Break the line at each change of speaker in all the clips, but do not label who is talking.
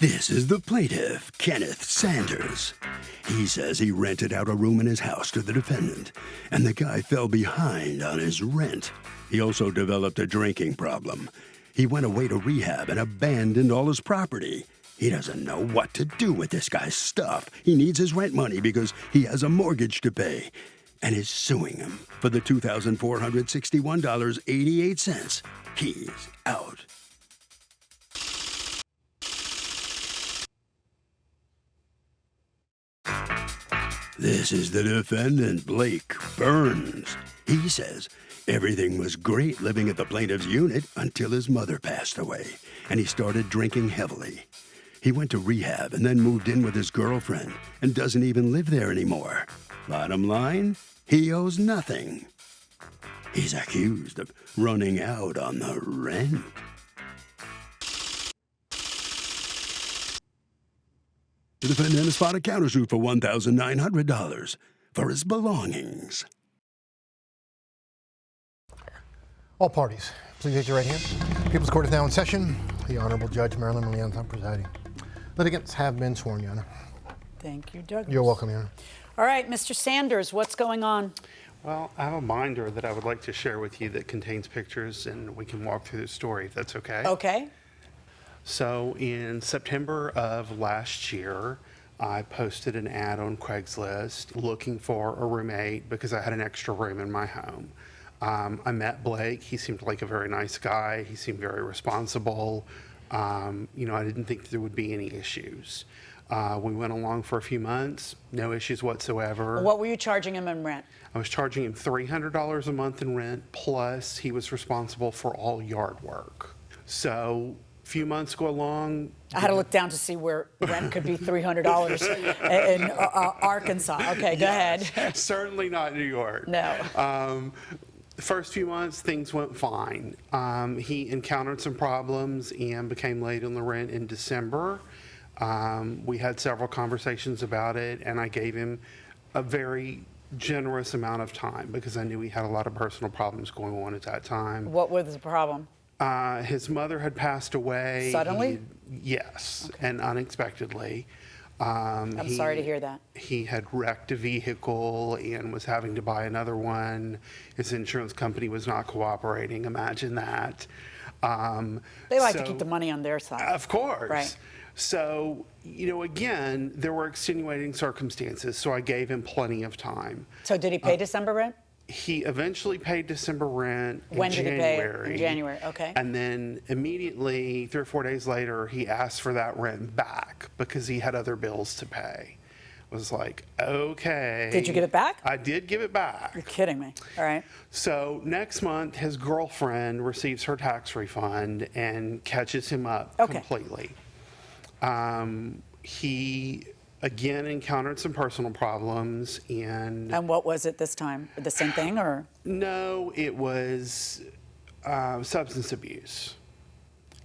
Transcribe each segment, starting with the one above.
This is the plaintiff, Kenneth Sanders. He says he rented out a room in his house to the defendant, and the guy fell behind on his rent. He also developed a drinking problem. He went away to rehab and abandoned all his property. He doesn't know what to do with this guy's stuff. He needs his rent money because he has a mortgage to pay, and is suing him for the $2,461.88. He's out. This is the defendant, Blake Burns. He says everything was great living at the plaintiff's unit until his mother passed away, and he started drinking heavily. He went to rehab and then moved in with his girlfriend and doesn't even live there anymore. Bottom line, he owes nothing. He's accused of running out on the rent. The defendant has filed a countersuit for $1,900 for his belongings.
All parties, please raise your right hand. People's Court is now in session. The Honorable Judge Marilyn Leonson presiding. Litigants have been sworn, Your Honor.
Thank you, Douglas.
You're welcome, Your Honor.
All right, Mr. Sanders, what's going on?
Well, I have a binder that I would like to share with you that contains pictures, and we can walk through the story, if that's okay.
Okay.
So in September of last year, I posted an ad on Craigslist looking for a roommate because I had an extra room in my home. I met Blake. He seemed like a very nice guy. He seemed very responsible. I didn't think there would be any issues. We went along for a few months, no issues whatsoever.
What were you charging him in rent?
I was charging him $300 a month in rent, plus he was responsible for all yard work. So a few months go along.
I had to look down to see where rent could be $300 in Arkansas. Okay, go ahead.
Certainly not New York.
No.
The first few months, things went fine. He encountered some problems and became late on the rent in December. We had several conversations about it, and I gave him a very generous amount of time because I knew he had a lot of personal problems going on at that time.
What was the problem?
His mother had passed away.
Suddenly?
Yes,
Okay.
and unexpectedly.
I'm sorry to hear that.
He had wrecked a vehicle and was having to buy another one. His insurance company was not cooperating. Imagine that.
They like to keep the money on their side.
Of course.
Right.
So, again, there were extenuating circumstances, so I gave him plenty of time.
So did he pay December rent?
He eventually paid December rent in January.
When did he pay it? In January, okay.
And then immediately, 3 or 4 days later, he asked for that rent back because he had other bills to pay. I was like, okay.
Did you give it back?
I did give it back.
You're kidding me. All right.
So next month, his girlfriend receives her tax refund and catches him up completely. He again encountered some personal problems and
what was it this time? The same thing or?
No, it was substance abuse.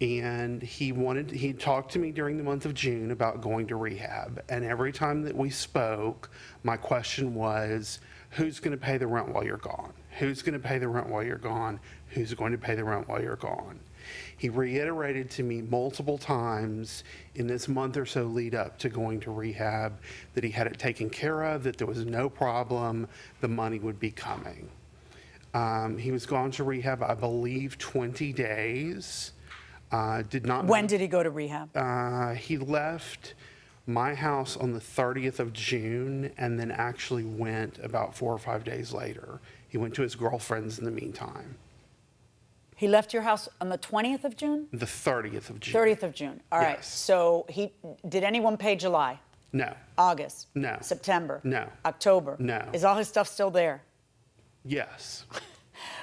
And he talked to me during the month of June about going to rehab. And every time that we spoke, my question was, who's going to pay the rent while you're gone? Who's going to pay the rent while you're gone? Who's going to pay the rent while you're gone? He reiterated to me multiple times in this month or so lead up to going to rehab that he had it taken care of, that there was no problem, the money would be coming. He was gone to rehab, I believe, 20 days.
When did he go to rehab?
He left my house on the 30th of June and then actually went about 4 or 5 days later. He went to his girlfriend's in the meantime.
He left your house on the 20th of June?
The 30th of June.
30th of June. All right.
Yes.
So did anyone pay July?
No.
August?
No.
September?
No.
October?
No.
Is all his stuff still there?
Yes.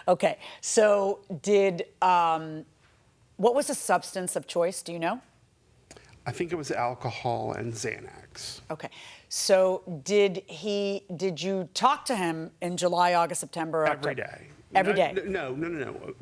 Okay. So what was the substance of choice? Do you know?
I think it was alcohol and Xanax.
Okay. So did you talk to him in July, August, September, October?
Every day.
Every day?
No.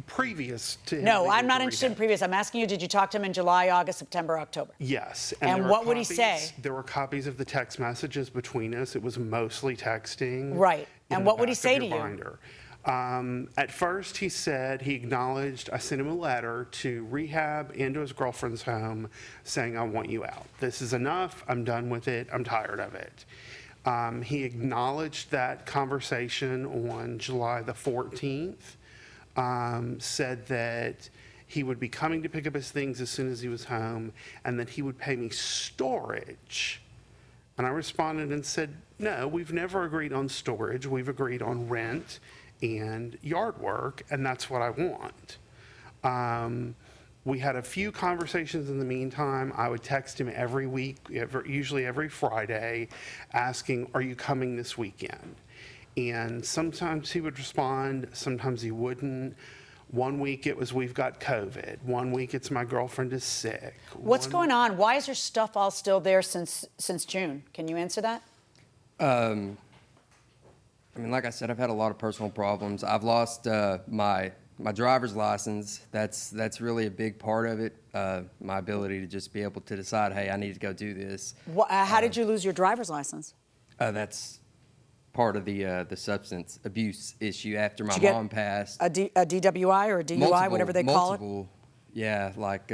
Previous to him.
No,
leaving
I'm not
for
interested in
rehab.
previous. I'm asking you, did you talk to him in July, August, September, October?
Yes.
And
there were
what would he say?
There were copies of the text messages between us. It was mostly texting.
Right.
in
And
the
what would he
back of
say
your
to you?
binder. At first, he said he acknowledged I sent him a letter to rehab and to his girlfriend's home saying, I want you out. This is enough. I'm done with it. I'm tired of it. He acknowledged that conversation on July the 14th, said that he would be coming to pick up his things as soon as he was home, and that he would pay me storage. And I responded and said, no, we've never agreed on storage. We've agreed on rent and yard work, and that's what I want. We had a few conversations in the meantime. I would text him every week, usually every Friday, asking, are you coming this weekend? And sometimes he would respond, sometimes he wouldn't. One week it was, we've got COVID. One week it's, my girlfriend is sick.
What's going on? Why is your stuff all still there since June? Can you answer that?
I mean, like I said, I've had a lot of personal problems. I've lost my driver's license. That's really a big part of it. My ability to just be able to decide, hey, I need to go do this.
How did you lose your driver's license?
That's part of the substance abuse issue after my
Did you get
mom passed.
A DWI or a DUI, whatever they call it?
Yeah, like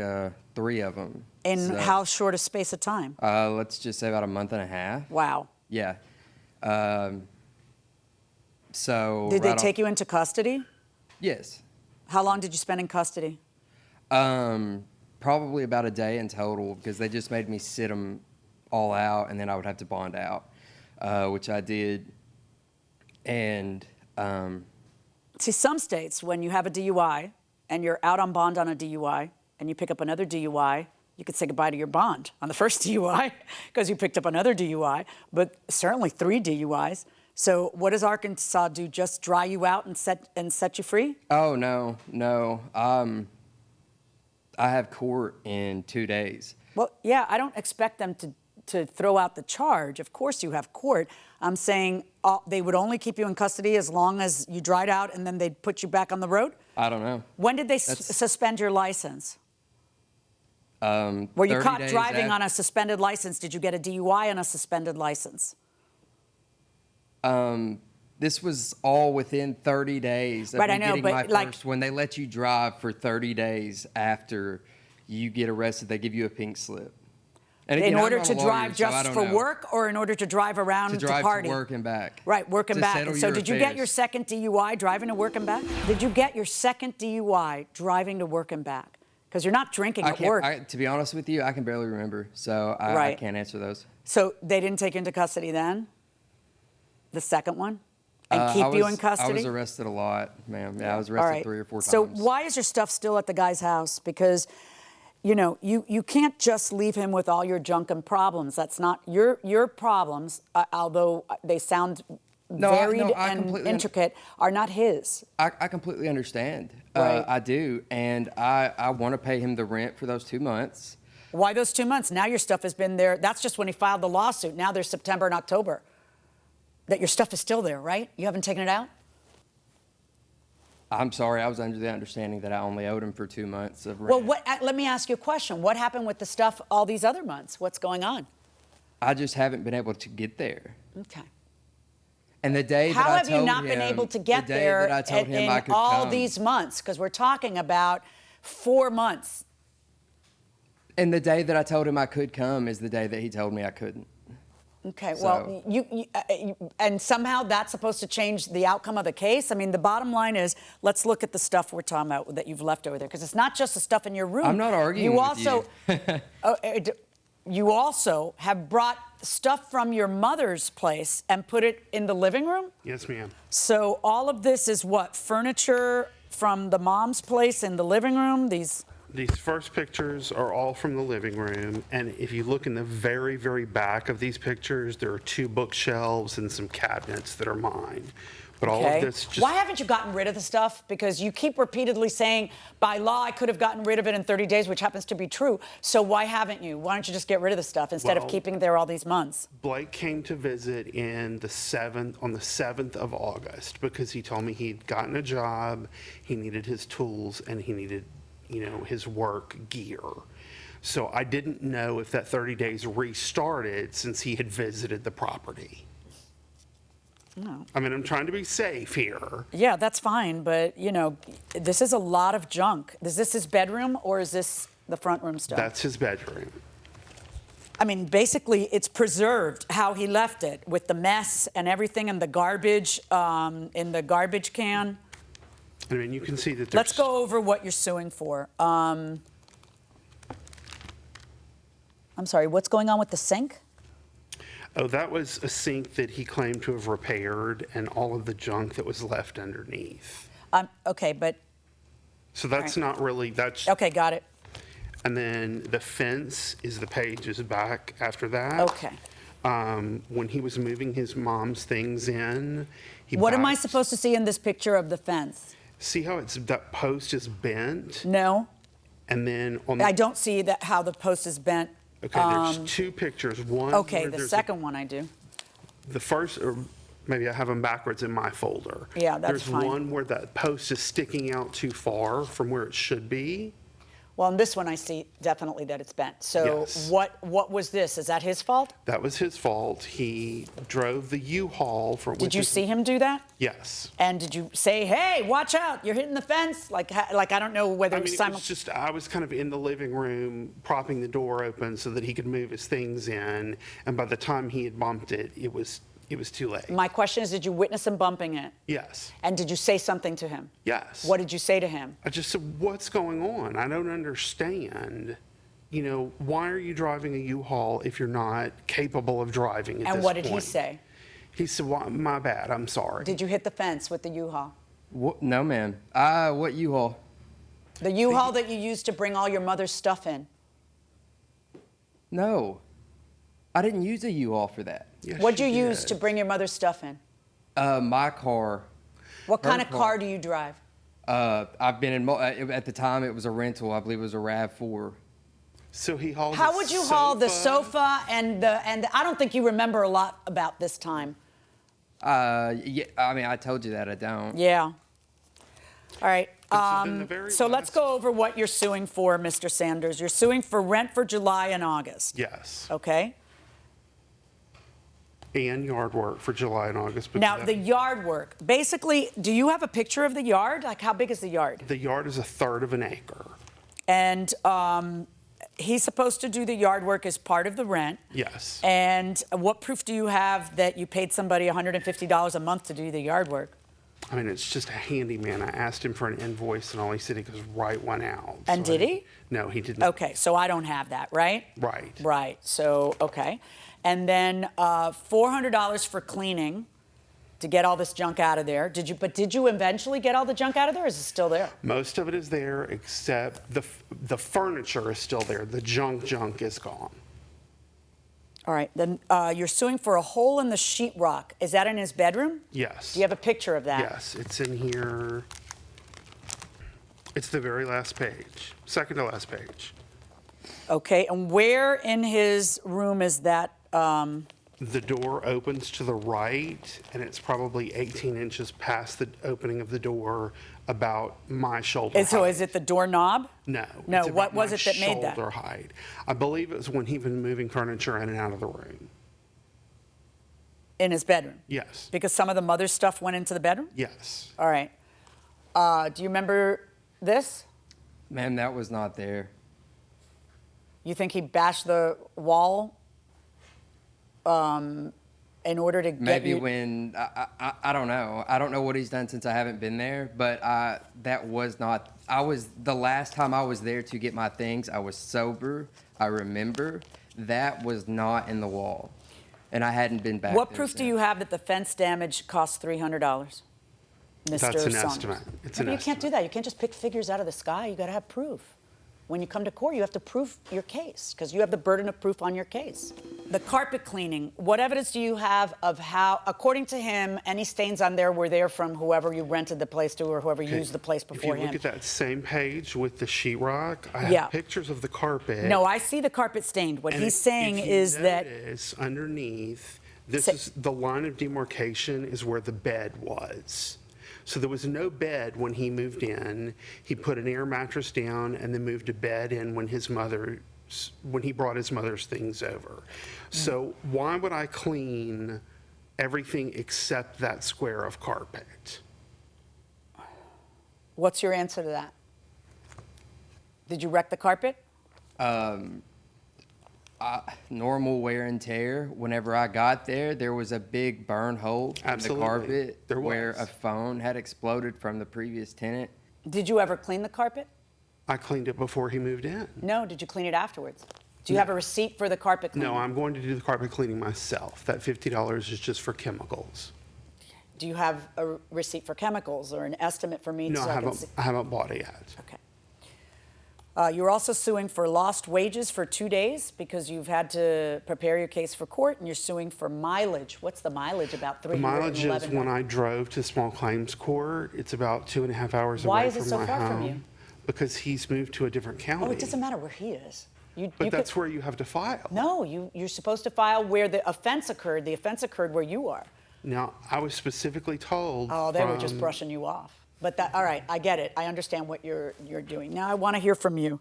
3 of them.
In how short a space of time?
Let's just say about a month and a half.
Wow.
Yeah. So
Did they take you into custody?
Yes.
How long did you spend in custody?
Probably about a day in total, because they just made me sit them all out, and then I would have to bond out, which I did. And
see, some states, when you have a DUI and you're out on bond on a DUI and you pick up another DUI, you could say goodbye to your bond on the first DUI because you picked up another DUI, but certainly 3 DUIs. So what does Arkansas do? Just dry you out and set you free?
Oh, no. I have court in 2 days.
Well, yeah, I don't expect them to throw out the charge. Of course you have court. I'm saying they would only keep you in custody as long as you dried out and then they'd put you back on the road?
I don't know.
When did they suspend your license? Were you caught driving on a suspended license? Did you get a DUI on a suspended license?
This was all within 30 days of
Right,
me
I know,
getting
but
my first. When they let you drive for 30 days after you get arrested, they give you a pink slip. And again,
in order
I'm not
to
a lawyer,
drive
so I
just
don't
for
know.
work or in order to drive around
To drive
party?
to work and back.
Right, work and
To
back.
settle
So
your
did you get your
affairs.
second DUI driving to work and back? Did you get your second DUI driving to work and back? Because you're not drinking at work.
To be honest with you, I can barely remember, so I can't answer those.
So they didn't take you into custody then? The second one? And keep you in custody?
I was arrested a lot, ma'am. Yeah, I was arrested 3 or 4 times.
So why is your stuff still at the guy's house? Because, you know, you can't just leave him with all your junk and problems. That's not your problems, although they sound varied and intricate, are not his.
I completely understand.
Right.
I do, and I want to pay him the rent for those 2 months.
Why those 2 months? Now your stuff has been there. That's just when he filed the lawsuit. Now there's September and October. That your stuff is still there, right? You haven't taken it out?
I'm sorry, I was under the understanding that I only owed him for 2 months of rent.
Well, let me ask you a question. What happened with the stuff all these other months? What's going on?
I just haven't been able to get there.
Okay.
And the day that
How
I
have you
told
not been
him-
able to get
the day
there
that I told him
in
I could
all
come.
these months? Because we're talking about 4 months.
And the day that I told him I could come is the day that he told me I couldn't.
Okay,
So-
well, and somehow that's supposed to change the outcome of the case? I mean, the bottom line is, let's look at the stuff we're talking about that you've left over there, because it's not just the stuff in your room.
I'm not arguing with
you. You also have brought stuff from your mother's place and put it in the living room?
Yes, ma'am.
So all of this is what? Furniture from the mom's place in the living room? These
first pictures are all from the living room, and if you look in the very, very back of these pictures, there are 2 bookshelves and some cabinets that are mine. But all of this just...
Why haven't you gotten rid of the stuff? Because you keep repeatedly saying, by law, I could have gotten rid of it in 30 days, which happens to be true. So why haven't you? Why don't you just get rid of the stuff instead of keeping it there all these months?
Blake came to visit on the 7th of August because he told me he'd gotten a job, he needed his tools, and he needed, his work gear. So I didn't know if that 30 days restarted since he had visited the property. I mean, I'm trying to be safe here.
Yeah, that's fine, but this is a lot of junk. Is this his bedroom or is this the front room stuff?
That's his bedroom.
I mean, basically, it's preserved how he left it with the mess and everything and the garbage in the garbage can.
I mean, you can see that there's...
Let's go over what you're suing for. I'm sorry, what's going on with the sink?
Oh, that was a sink that he claimed to have repaired and all of the junk that was left underneath.
Okay, but...
So that's not really... That's...
Okay, got it.
And then the fence is the pages back after that.
Okay.
When he was moving his mom's things in,
What am I supposed to see in this picture of the fence?
See how that post is bent?
No.
And then on
I don't see that how the post is bent.
Okay, there's two pictures. One.
Okay,
where
the
there's
second one I do.
The first, or maybe I have them backwards in my folder.
Yeah, that's fine.
There's one where that post is sticking out too far from where it should be.
Well, in this one I see definitely that it's bent. So
Yes.
what was this? Is that his fault?
That was his fault. He drove the U-Haul from.
Did you see him do that?
Yes.
And did you say, "Hey, watch out! You're hitting the fence"? Like I don't know whether
I mean,
it's
it was just, I was kind of in the living room propping the door open so that he could move his things in. And by the time he had bumped it, it was too late.
My question is, did you witness him bumping it?
Yes.
And did you say something to him?
Yes.
What did you say to him?
I just said, what's going on? I don't understand. Why are you driving a U-Haul if you're not capable of driving at this point?
And what did he say?
He said, well, my bad, I'm sorry.
Did you hit the fence with the U-Haul?
No, ma'am. What U-Haul?
The U-Haul that you used to bring all your mother's stuff in.
No. I didn't use a U-Haul for that.
Yes,
What'd you
you
use
did.
to bring your mother's stuff in?
My car.
What kind of
car.
car do you drive?
I've been in, at the time it was a rental. I believe it was a RAV4.
So he hauled
How
the
would you haul the sofa and I don't think you remember a lot about this time.
Yeah, I mean, I told you that I don't.
Yeah. All right.
then the very
So let's
last-
go over what you're suing for, Mr. Sanders. You're suing for rent for July and August.
Yes.
Okay.
And yard work for July and August. because
Now,
that-
the yard work. Basically, do you have a picture of the yard? Like, how big is the yard?
the yard is 1/3 of an acre.
And he's supposed to do the yard work as part of the rent.
Yes.
And what proof do you have that you paid somebody $150 a month to do the yard work?
I mean, it's just a handyman. I asked him for an invoice, and all he said he could write one out.
And
So
did he?
No, he did not.
Okay, so I don't have that, right?
Right.
Right. So, okay. And then $400 for cleaning to get all this junk out of there. Did you eventually get all the junk out of there, or is it still there?
Most of it is there, except the furniture is still there. The junk is gone.
All right. Then you're suing for a hole in the sheetrock. Is that in his bedroom?
Yes.
Do you have a picture of that?
Yes, it's in here. It's the very last page, second to last page.
Okay. And where in his room is that?
The door opens to the right, and it's probably 18 inches past the opening of the door, about my shoulder
So
height.
is it the doorknob?
No.
No,
it's
what
about
was
my
it that made that?
Shoulder height. I believe it was when he was moving furniture in and out of the room.
In his bedroom?
Yes.
Because some of the mother's stuff went into the bedroom?
Yes.
All right. Do you remember this?
Ma'am, that was not there.
You think he bashed the wall in order to get
Maybe
you?
when, I don't know. I don't know what he's done since I haven't been there, but that was not, the last time I was there to get my things, I was sober. I remember. That was not in the wall. And I hadn't been back
What
there
proof do
since.
you have that the fence damage cost $300? Mr.
That's an
Saunders?
estimate. It's
No,
an
but you can't do
estimate.
that. You can't just pick figures out of the sky. You got to have proof. When you come to court, you have to prove your case because you have the burden of proof on your case. The carpet cleaning, what evidence do you have of how, according to him, any stains on there were there from whoever you rented the place to or whoever used the place before
If you
him?
look at that same page with the sheetrock, I have
Yeah.
pictures of the carpet.
No, I see the carpet stained. What
And
he's
if
saying
you
is that
notice underneath, this
Say-
is the line of demarcation is where the bed was. So there was no bed when he moved in. He put an air mattress down and then moved a bed in when he brought his mother's things over. So why would I clean everything except that square of carpet.
What's your answer to that? Did you wreck the carpet?
Normal wear and tear. Whenever I got there, there was a big burn hole in the
Absolutely.
carpet
There
where
was.
a phone had exploded from the previous tenant.
Did you ever clean the carpet?
I cleaned it before he moved in.
No. Did you clean it afterwards? Do you have a receipt for the carpet cleaning?
No, I'm going to do the carpet cleaning myself. That $50 is just for chemicals.
Do you have a receipt for chemicals or an estimate for me
No,
so
I
I can see?
haven't bought it yet.
Okay. You're also suing for lost wages for 2 days because you've had to prepare your case for court, and you're suing for mileage. What's the mileage? About
The mileage is
$311.
when I drove to small claims court. It's about 2.5 hours
Why
away
is it
from
so
my
far
home.
from you?
Because he's moved to a different county.
Oh, it doesn't matter where he is.
But that's where you have to file.
No, you're supposed to file where the offense occurred. The offense occurred where you are.
Now, I was specifically told.
Oh, they were just
from-
brushing you off. But all right, I get it. I understand what you're doing. Now I want to hear from you.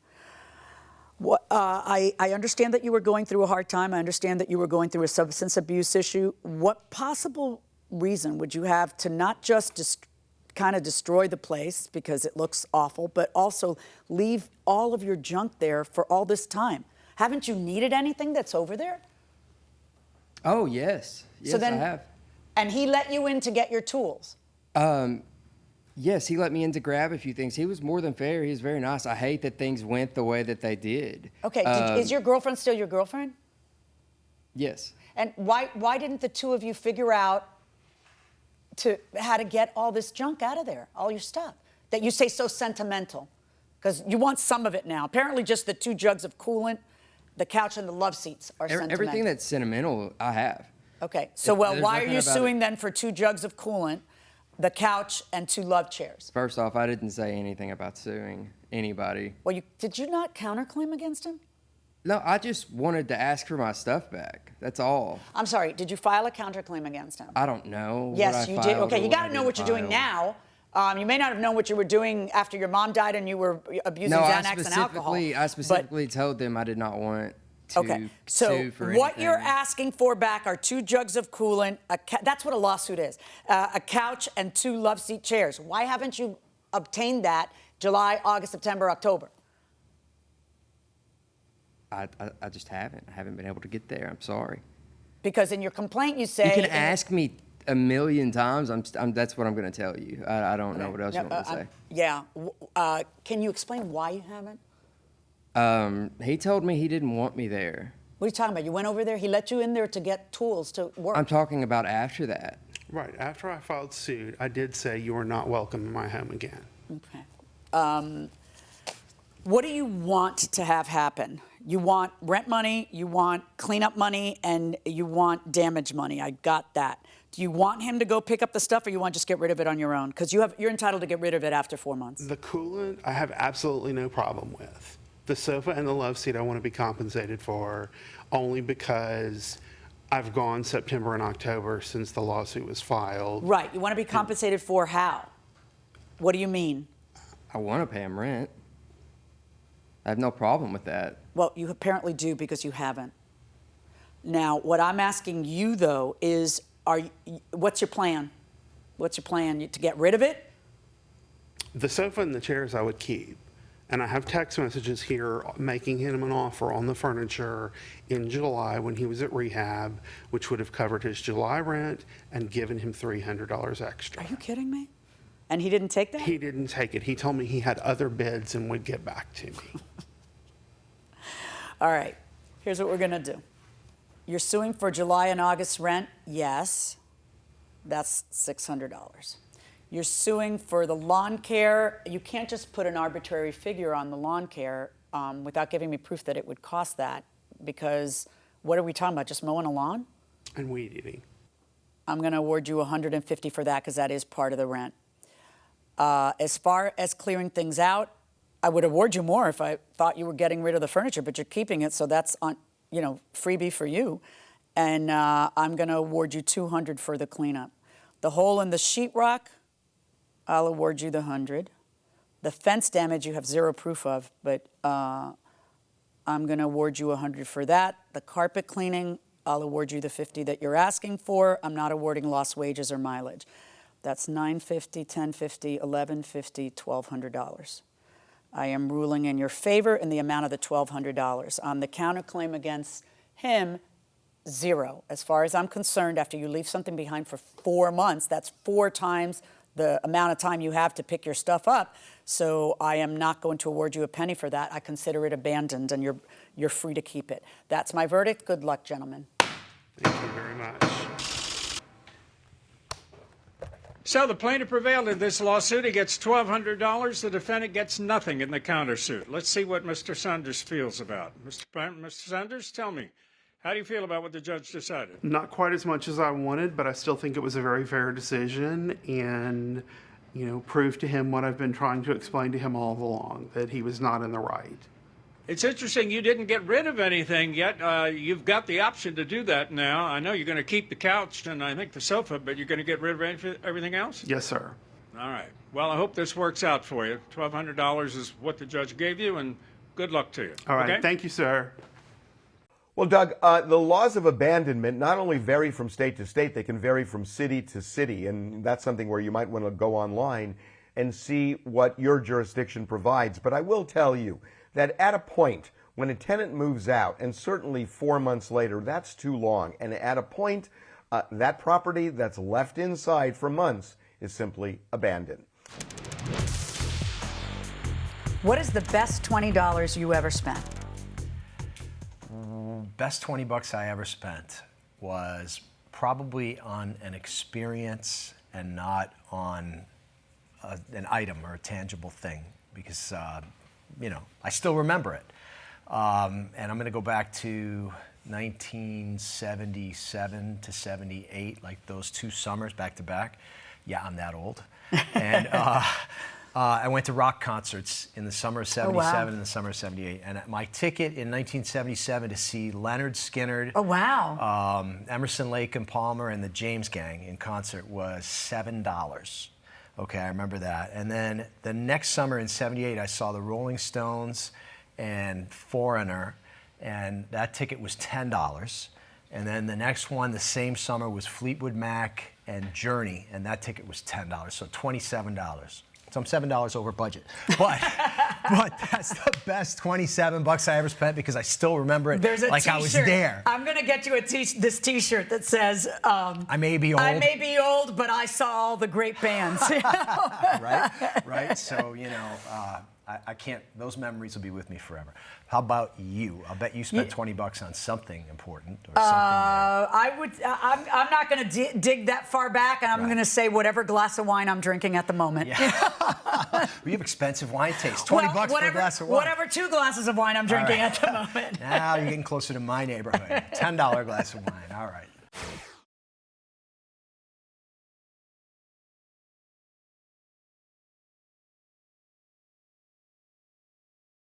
I understand that you were going through a hard time. I understand that you were going through a substance abuse issue. What possible reason would you have to not just kind of destroy the place because it looks awful, but also leave all of your junk there for all this time? Haven't you needed anything that's over there?
Oh, yes. Yes,
So then-
I have.
And he let you in to get your tools.
Yes, he let me in to grab a few things. He was more than fair. He was very nice. I hate that things went the way that they did.
Okay, is your girlfriend still your girlfriend?
Yes.
And why didn't the two of you figure out how to get all this junk out of there, all your stuff that you say so sentimental? Because you want some of it now. Apparently just the 2 jugs of coolant, the couch, and the love seats are sentimental.
Everything that's sentimental, I have.
Okay, so
There's
why are
nothing
you
about
suing
it.
then for 2 jugs of coolant, the couch, and 2 love chairs?
First off, I didn't say anything about suing anybody.
Well, did you not counterclaim against him?
No, I just wanted to ask for my stuff back. That's all.
I'm sorry, did you file a counterclaim against him?
I don't know. what
Yes,
I
you did.
filed
Okay,
or
you
what
got
I
to know
didn't
what you're doing
file.
now. You may not have known what you were doing after your mom died and you were abusing
No,
Xanax and alcohol.
I specifically told them I did not want to
Okay, so
sue for
what you're
anything.
asking for back are 2 jugs of coolant. That's what a lawsuit is. A couch and 2 love seat chairs. Why haven't you obtained that July, August, September, October?
I just haven't. I haven't been able to get there. I'm sorry.
Because in your complaint you say
You can ask me a million times. That's what I'm going to tell you. I don't know what else you want me to say.
Yeah. Can you explain why you haven't?
He told me he didn't want me there.
What are you talking about? You went over there. He let you in there to get tools to work.
I'm talking about after that.
Right. After I filed suit, I did say you are not welcome in my home again.
Okay. What do you want to have happen? You want rent money, you want cleanup money, and you want damage money. I got that. Do you want him to go pick up the stuff, or you want to just get rid of it on your own? Because you're entitled to get rid of it after 4 months.
The coolant, I have absolutely no problem with. The sofa and the love seat I want to be compensated for only because I've gone September and October since the lawsuit was filed.
Right. You want to be compensated for how? What do you mean?
I want to pay him rent. I have no problem with that.
Well, you apparently do because you haven't. Now, what I'm asking you, though, is what's your plan? What's your plan? To get rid of it?
The sofa and the chairs I would keep. And I have text messages here making him an offer on the furniture in July when he was at rehab, which would have covered his July rent and given him $300 extra.
Are you kidding me? And he didn't take that?
He didn't take it. He told me he had other bids and would get back to me.
All right. Here's what we're going to do. You're suing for July and August rent? Yes. That's $600. You're suing for the lawn care. You can't just put an arbitrary figure on the lawn care without giving me proof that it would cost that, because what are we talking about? Just mowing a lawn?
And weed eating.
I'm going to award you $150 for that because that is part of the rent. As far as clearing things out, I would award you more if I thought you were getting rid of the furniture, but you're keeping it, so that's on, freebie for you. And I'm going to award you $200 for the cleanup. The hole in the sheetrock, I'll award you the $100. The fence damage you have zero proof of, but I'm going to award you $100 for that. The carpet cleaning, I'll award you the $50 that you're asking for. I'm not awarding lost wages or mileage. That's $950, $1,050, $1,150, $1,200. I am ruling in your favor in the amount of the $1,200. On the counterclaim against him, 0. As far as I'm concerned, after you leave something behind for 4 months, that's 4 times the amount of time you have to pick your stuff up. So I am not going to award you a penny for that. I consider it abandoned, and you're free to keep it. That's my verdict. Good luck, gentlemen.
Thank you very much.
So the plaintiff prevailed in this lawsuit. He gets $1,200. The defendant gets nothing in the countersuit. Let's see what Mr. Saunders feels about. Mr. Saunders, tell me, how do you feel about what the judge decided?
Not quite as much as I wanted, but I still think it was a very fair decision, and proved to him what I've been trying to explain to him all along, that he was not in the right.
It's interesting you didn't get rid of anything yet. You've got the option to do that now. I know you're going to keep the couch and I think the sofa, but you're going to get rid of everything else?
Yes, sir.
All right. Well, I hope this works out for you. $1,200 is what the judge gave you, and good luck to you.
All right.
Okay?
Thank you, sir.
Well, Doug, the laws of abandonment not only vary from state to state, they can vary from city to city, and that's something where you might want to go online and see what your jurisdiction provides. But I will tell you that at a point when a tenant moves out, and certainly 4 months later, that's too long, and at a point, that property that's left inside for months is simply abandoned.
What is the best $20 you ever spent?
Best $20 I ever spent was probably on an experience and not on an item or a tangible thing, because I still remember it. And I'm going to go back to 1977 to 78, like those 2 summers back to back. Yeah, I'm that old. And I went to rock concerts in the summer of 77 and the summer of 78. And my ticket in 1977 to see Leonard Skinner, Emerson, Lake and Palmer, and the James Gang in concert was $7. Okay, I remember that. And then the next summer in 78, I saw the Rolling Stones and Foreigner, and that ticket was $10. And then the next one, the same summer, was Fleetwood Mac and Journey, and that ticket was $10, so $27. So I'm $7 over budget. But that's the best $27 I ever spent, because I still remember it like I was there.
I'm going to get you this T-shirt that says,
I may be old.
I may be old, but I saw all the great bands.
Right? So, I can't, those memories will be with me forever. How about you? I'll bet you spent $20 on something important or something.
I'm not going to dig that far back, and I'm going to say whatever glass of wine I'm drinking at the moment.
Yeah. You have expensive wine taste. $20 for a glass of wine.
Whatever 2 glasses of wine I'm drinking at the moment.
Now you're getting closer to my neighborhood. $10 glass of wine. All right.